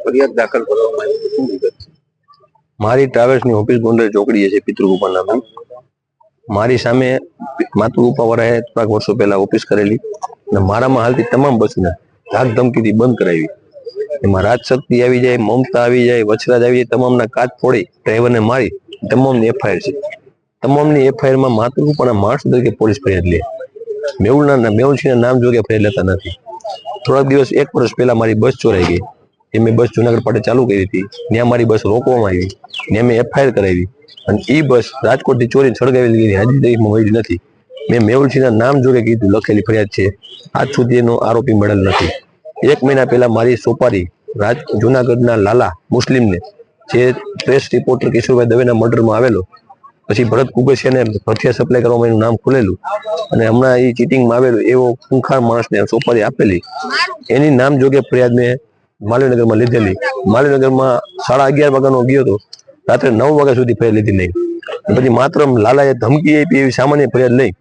ફરિયાદ દાખલ કરવામાં આવી શું વિગત છે? મારી ટ્રાવેલ્સની ઓફિસ ગોંડલ ચોકડીએ છે પિતૃરૂપા નામની. મારી સામે માતૃરૂપા વાળાએ થોડાક વર્ષો પહેલા ઓફિસ કરેલી અને મારામાં હાલતી તમામ બસોને ધાક ધમકીથી બંધ કરાવી. એમાં રાજશક્તિ આવી જાય, મમતા આવી જાય, વચરાજ આવી જાય, તમામના કાચ ફોડી ડ્રાઈવરને મારી તમામની એફઆઈઆર છે. તમામની એફઆઈઆરમાં માતૃરૂપાના માણસ તરીકે પોલીસ ફરિયાદ લે. મેહુલસિંહના નામ જોગે ફરિયાદ લેતા નથી. થોડાક દિવસ 1 વર્ષ પહેલા મારી બસ ચોરાઈ ગઈ. એ મેં બસ જુનાગઢ પાટે ચાલુ કરી હતી. ત્યાં મારી બસ રોકવામાં આવી. ત્યાં મેં એફઆઈઆર કરાવી અને એ બસ રાજકોટથી ચોરીને સળગાવી લીધી. હજી તારીખમાં મળી નથી. મેં મેહુલસિંહના નામ જોડે કીધું, લખેલી ફરિયાદ છે. આજ સુધી એનો આરોપી મળેલ નથી. 1 મહિના પહેલા મારી સોપારી જુનાગઢના લાલા મુસ્લિમને, જે પ્રેસ રિપોર્ટર કિશોરભાઈ દવેના મર્ડરમાં આવેલો, પછી ભરત કુગસિયાને ભઠિયા સપ્લાય કરવામાં એનું નામ ખુલેલું અને હમણાં એ ચીટિંગમાં આવેલું એવો ખૂંખાર માણસને સોપારી આપેલી. એની નામ જોગે ફરિયાદ મેં માલવીનગરમાં લીધેલી. માલવીનગરમાં 11:30 વાગ્યાનો ગયો હતો. રાત્રે 9 વાગ્યા સુધી ફરિયાદ લીધી નહીં. પછી માત્ર લાલાએ ધમકી આપી એવી સામાન્ય ફરિયાદ લઈ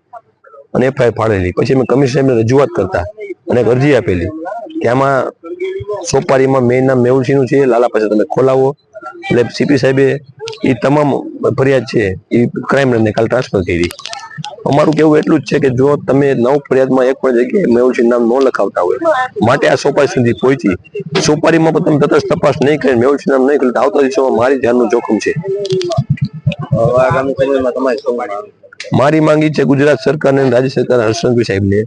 અને એફઆઈઆર ફાડેલી. પછી મેં કમિશનરને રજૂઆત કરતા અને એક અરજી આપેલી કે આમાં સોપારીમાં મેઇન નામ મેહુલસિંહનું છે, લાલા પાસે તમે ખોલાવો. એટલે સીપી સાહેબે એ તમામ ફરિયાદ છે એ ક્રાઇમને કાલ ટ્રાન્સફર કરી. અમારું કેવું એટલું જ છે કે જો તમે 9 ફરિયાદમાં એક પણ જગ્યાએ મેહુલસિંહ નામ ન લખાવતા હોય માટે આ સોપારી સુધી પહોંચી. સોપારીમાં પણ તમે તટસ્થ તપાસ નહીં કરી, મેહુલસિંહ નામ નહીં કરી, આવતા દિવસોમાં મારી જાનનું જોખમ છે. આગામી સમયમાં તમારી શું માંગ? મારી માંગી છે ગુજરાત સરકારને, રાજ્ય સરકાર, હર્ષસંઘવી સાહેબને,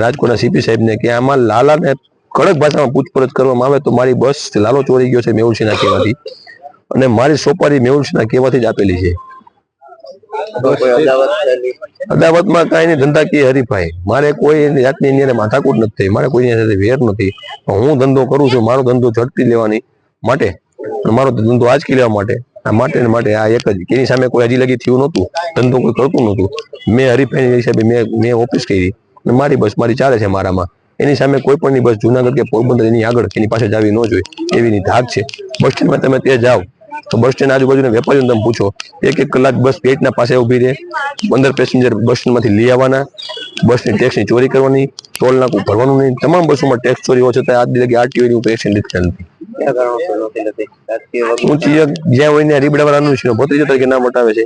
રાજકોટના સીપી સાહેબને કે આમાં લાલાને કડક ભાષામાં પૂછપરછ કરવામાં આવે તો મારી બસ લાલો ચોરી ગયો છે મેહુલસિંહના કહેવાથી અને મારી સોપારી મેહુલસિંહના કહેવાથી જ આપેલી છે. અદાવતમાં કાંઈ નહીં, ધંધાકીય હરીફાઈ. મારે કોઈ જાતની એની માથાકૂટ નથી થઈ, મારે કોઈની સાથે વેર નથી. હું ધંધો કરું છું, મારો ધંધો ઝડપી લેવાની માટે, મારો ધંધો આંચકી લેવા માટે આ એક જ. એની સામે કોઈ હજી લગી થયું નહોતું, ધંધો કોઈ કરતું નહોતું. મેં હરીફાઈની હિસાબે મેં ઓફિસ કરી અને મારી બસ મારી ચાલે છે મારામાં. એની સામે કોઈ પણની બસ જુનાગઢ કે પોરબંદર એની આગળ એની પાસે જાવી ન જોઈએ એવીની ધાક છે. બસ સ્ટેન્ડમાં તમે ત્યાં જાઓ તો બસ સ્ટેન્ડ આજુબાજુના વેપારીઓને તમે પૂછો, 1-1 કલાક બસ ગેટના પાસે ઊભી રહે. 15 પેસેન્જર બસ સ્ટેન્ડમાંથી લઈ આવવાના, બસની ટેક્સની ચોરી કરવાની, ટોલ નાકું ભરવાનું નહીં. તમામ બસોમાં ટેક્સ ચોરી હોય છતાં આજ લગી આરટીઓની ઉપર એક્શન લીધેલ નથી. જ્યાં હોય ને રીબડા વાળાનું ભત્રીજો તરીકે નામ વટાવે છે.